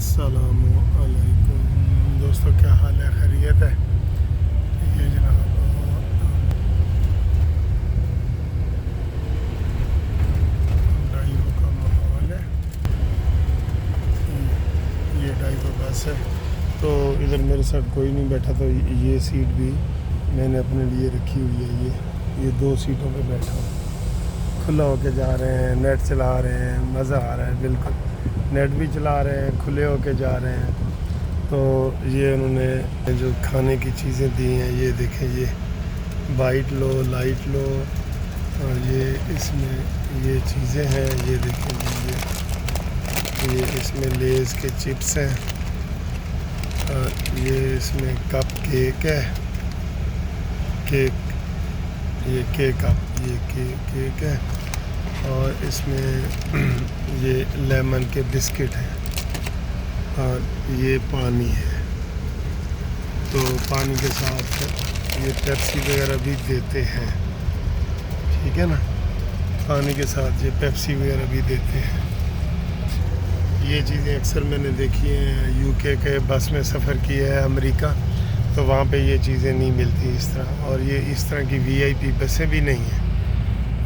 السلام علیکم دوستوں، کیا حال ہے؟ خیریت ہے؟ یہ جناب ڈائیو کا ماحول ہے، یہ ڈائیو بس ہے۔ تو ادھر میرے ساتھ کوئی نہیں بیٹھا، تو یہ سیٹ بھی میں نے اپنے لیے رکھی ہوئی ہے۔ یہ دو سیٹوں پہ بیٹھا ہوں، کھلا ہو کے جا رہے ہیں، نیٹ چلا رہے ہیں، مزہ آ رہا ہے بالکل۔ نیٹ بھی چلا رہے ہیں، کھلے ہو کے جا رہے ہیں۔ تو یہ انہوں نے جو کھانے کی چیزیں دی ہیں، یہ دیکھیں، یہ بائٹ لو، لائٹ لو، اور یہ اس میں یہ چیزیں ہیں، یہ دیکھیں جی، یہ اس میں لیز کے چپس ہیں، اور یہ اس میں کپ کیک ہے، یہ کیک ہے، اور اس میں یہ لیمن کے بسکٹ ہیں، اور یہ پانی ہے۔ تو پانی کے ساتھ یہ پیپسی وغیرہ بھی دیتے ہیں، ٹھیک ہے نا، پانی کے ساتھ یہ پیپسی وغیرہ بھی دیتے ہیں۔ یہ چیزیں اکثر میں نے دیکھی ہیں، یو کے بس میں سفر کیا ہے امریکہ، تو وہاں پہ یہ چیزیں نہیں ملتی اس طرح، اور یہ اس طرح کی وی آئی پی بسیں بھی نہیں ہیں۔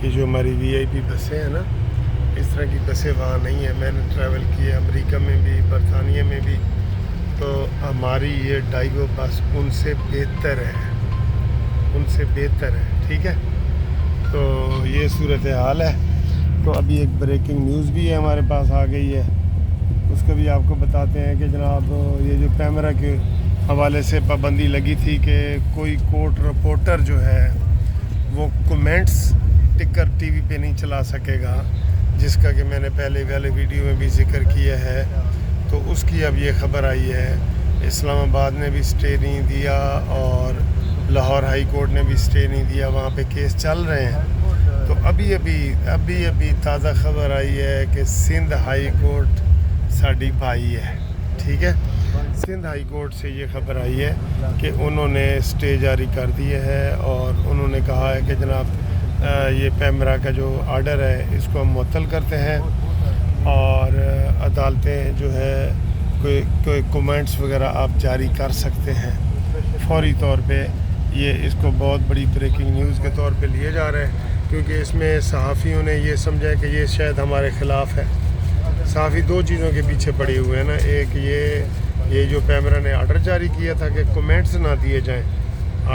یہ جو ہماری وی آئی پی بسیں ہیں نا، اس طرح کی بسیں وہاں نہیں ہیں۔ میں نے ٹریول کی ہے امریکہ میں بھی، برطانیہ میں بھی، تو ہماری یہ ڈائیو بس ان سے بہتر ہے، ٹھیک ہے۔ تو یہ صورتحال ہے۔ تو ابھی ایک بریکنگ نیوز بھی ہے ہمارے پاس آ گئی ہے، اس کو بھی آپ کو بتاتے ہیں کہ جناب یہ جو کیمرہ کے حوالے سے پابندی لگی تھی کہ کوئی کورٹ رپورٹر جو ہے وہ کومنٹس ٹکر ٹی وی پہ نہیں چلا سکے گا، جس کا کہ میں نے پہلے والے ویڈیو میں بھی ذکر کیا ہے۔ تو اس کی اب یہ خبر آئی ہے، اسلام آباد نے بھی سٹے نہیں دیا، اور لاہور ہائی کورٹ نے بھی سٹے نہیں دیا، وہاں پہ کیس چل رہے ہیں۔ تو ابھی تازہ خبر آئی ہے کہ سندھ ہائی کورٹ ساڈی بھائی ہے، ٹھیک ہے۔ سندھ ہائی کورٹ سے یہ خبر آئی ہے کہ انہوں نے سٹے جاری کر دیا ہے، اور انہوں نے کہا ہے کہ جناب یہ پیمرا کا جو آرڈر ہے اس کو ہم معطل کرتے ہیں، اور عدالتیں جو ہے کوئی کومنٹس وغیرہ آپ جاری کر سکتے ہیں فوری طور پہ۔ یہ اس کو بہت بڑی بریکنگ نیوز کے طور پہ لیے جا رہے ہیں، کیونکہ اس میں صحافیوں نے یہ سمجھا کہ یہ شاید ہمارے خلاف ہے۔ صحافی دو چیزوں کے پیچھے پڑے ہوئے ہیں نا، ایک یہ جو پیمرا نے آرڈر جاری کیا تھا کہ کومنٹس نہ دیے جائیں۔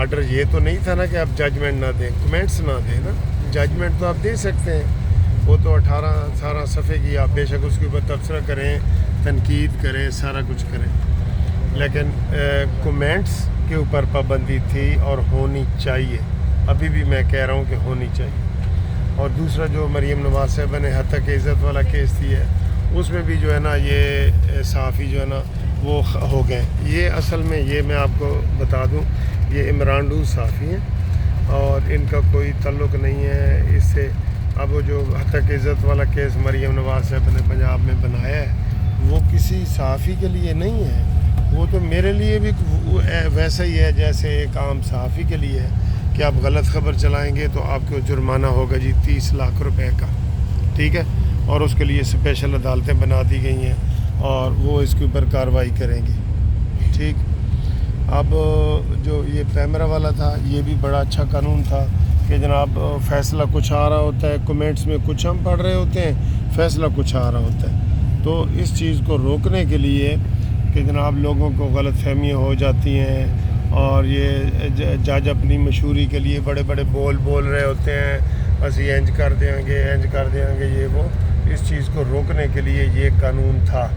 آرڈر یہ تو نہیں تھا نا کہ آپ ججمنٹ نہ دیں، کومنٹس نہ دیں نا۔ ججمنٹ تو آپ دے سکتے ہیں، وہ تو 18 صفحے کی، آپ بے شک اس کے اوپر تبصرہ کریں، تنقید کریں، سارا کچھ کریں، لیکن کومنٹس کے اوپر پابندی تھی اور ہونی چاہیے۔ ابھی بھی میں کہہ رہا ہوں کہ ہونی چاہیے۔ اور دوسرا جو مریم نواز صاحبہ نے حتیٰ کہ عزت والا کیس دی ہے، اس میں بھی جو ہے نا یہ صحافی جو ہے نا وہ ہو گئے۔ یہ اصل میں یہ میں آپ کو بتا دوں، یہ عمران ڈوز صحافی ہیں، اور ان کا کوئی تعلق نہیں ہے اس سے۔ اب وہ جو حتیٰ کہ عزت والا کیس مریم نواز صاحب نے پنجاب میں بنایا ہے، وہ کسی صحافی کے لیے نہیں ہے، وہ تو میرے لیے بھی ویسا ہی ہے جیسے ایک عام صحافی کے لیے ہے کہ آپ غلط خبر چلائیں گے تو آپ کو جرمانہ ہوگا جی 30 لاکھ روپے کا، ٹھیک ہے، اور اس کے لیے اسپیشل عدالتیں بنا دی گئی ہیں، اور وہ اس کے اوپر کارروائی کریں گی، ٹھیک۔ اب جو یہ پیمرا والا تھا، یہ بھی بڑا اچھا قانون تھا کہ جناب فیصلہ کچھ آ رہا ہوتا ہے، کومنٹس میں کچھ ہم پڑھ رہے ہوتے ہیں، فیصلہ کچھ آ رہا ہوتا ہے۔ تو اس چیز کو روکنے کے لیے کہ جناب لوگوں کو غلط فہمیاں ہو جاتی ہیں، اور یہ جج اپنی مشہوری کے لیے بڑے بڑے بول رہے ہوتے ہیں، اسی انج کر دیں گے یہ وہ، اس چیز کو روکنے کے لیے یہ قانون تھا۔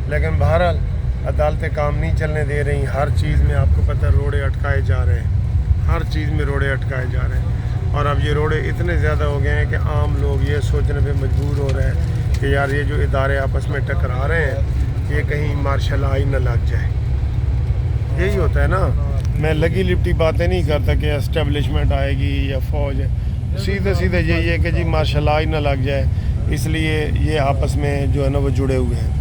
لیکن بہرحال عدالتیں کام نہیں چلنے دے رہی، ہر چیز میں آپ کو پتہ روڑے اٹکائے جا رہے ہیں، ہر چیز میں روڑے اٹکائے جا رہے ہیں، اور اب یہ روڑے اتنے زیادہ ہو گئے ہیں کہ عام لوگ یہ سوچنے پہ مجبور ہو رہے ہیں کہ یار یہ جو ادارے آپس میں ٹکرا رہے ہیں، یہ کہیں مارشل آئی نہ لگ جائے۔ یہی ہوتا ہے نا، میں لگی لپٹی باتیں نہیں کرتا کہ اسٹیبلشمنٹ آئے گی یا فوج ہے، سیدھے یہی ہے کہ جی مارشل آئی نہ لگ جائے، اس لیے یہ آپس میں جو ہے نا وہ جڑے ہوئے ہیں۔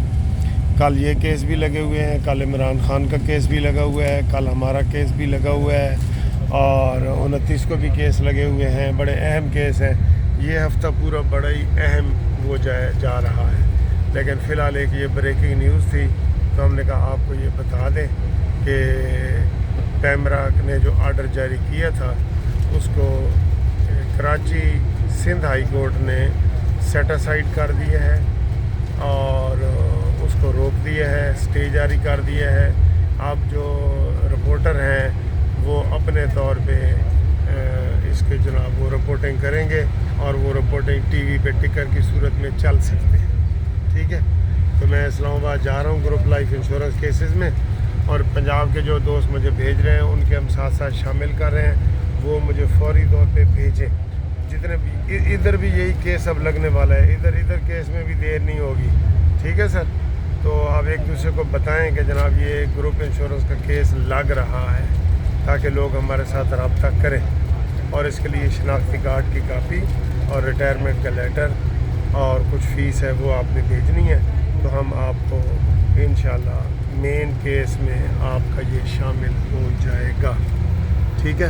کل یہ کیس بھی لگے ہوئے ہیں، کل عمران خان کا کیس بھی لگا ہوا ہے، کل ہمارا کیس بھی لگا ہوا ہے، اور 29 کو بھی کیس لگے ہوئے ہیں، بڑے اہم کیس ہیں۔ یہ ہفتہ پورا بڑا ہی اہم جا رہا ہے، لیکن فی الحال ایک یہ بریکنگ نیوز تھی تو ہم نے کہا آپ کو یہ بتا دیں کہ پیمرا نے جو آرڈر جاری کیا تھا اس کو کراچی سندھ ہائی کورٹ نے سیٹ اسائڈ کر دیا ہے اور اس کو روک دیا ہے، اسٹے جاری کر دیا ہے۔ اب جو رپورٹر ہیں وہ اپنے طور پہ اس کے جناب وہ رپورٹنگ کریں گے اور وہ رپورٹنگ ٹی وی پہ ٹکر کی صورت میں چل سکتے ہیں، ٹھیک ہے۔ تو میں اسلام آباد جا رہا ہوں گروپ لائف انشورنس کیسز میں، اور پنجاب کے جو دوست مجھے بھیج رہے ہیں ان کے ہم ساتھ ساتھ شامل کر رہے ہیں، وہ مجھے فوری طور پہ بھیجیں۔ جتنے بھی ادھر بھی یہی کیس اب لگنے والا ہے، ادھر کیس میں بھی دیر نہیں ہوگی، ٹھیک ہے سر۔ تو آپ ایک دوسرے کو بتائیں کہ جناب یہ گروپ انشورنس کا کیس لگ رہا ہے، تاکہ لوگ ہمارے ساتھ رابطہ کریں، اور اس کے لیے شناختی کارڈ کی کاپی اور ریٹائرمنٹ کا لیٹر اور کچھ فیس ہے وہ آپ نے بھیجنی ہے، تو ہم آپ کو انشاءاللہ مین کیس میں آپ کا یہ شامل ہو جائے گا، ٹھیک ہے۔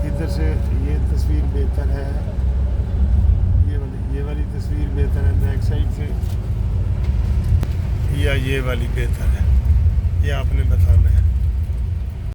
ادھر سے یہ تصویر بہتر ہے، یہ والی تصویر بہتر ہے بیک سائڈ سے، یا یہ والی بہتر ہے، یہ آپ نے بتانا ہے۔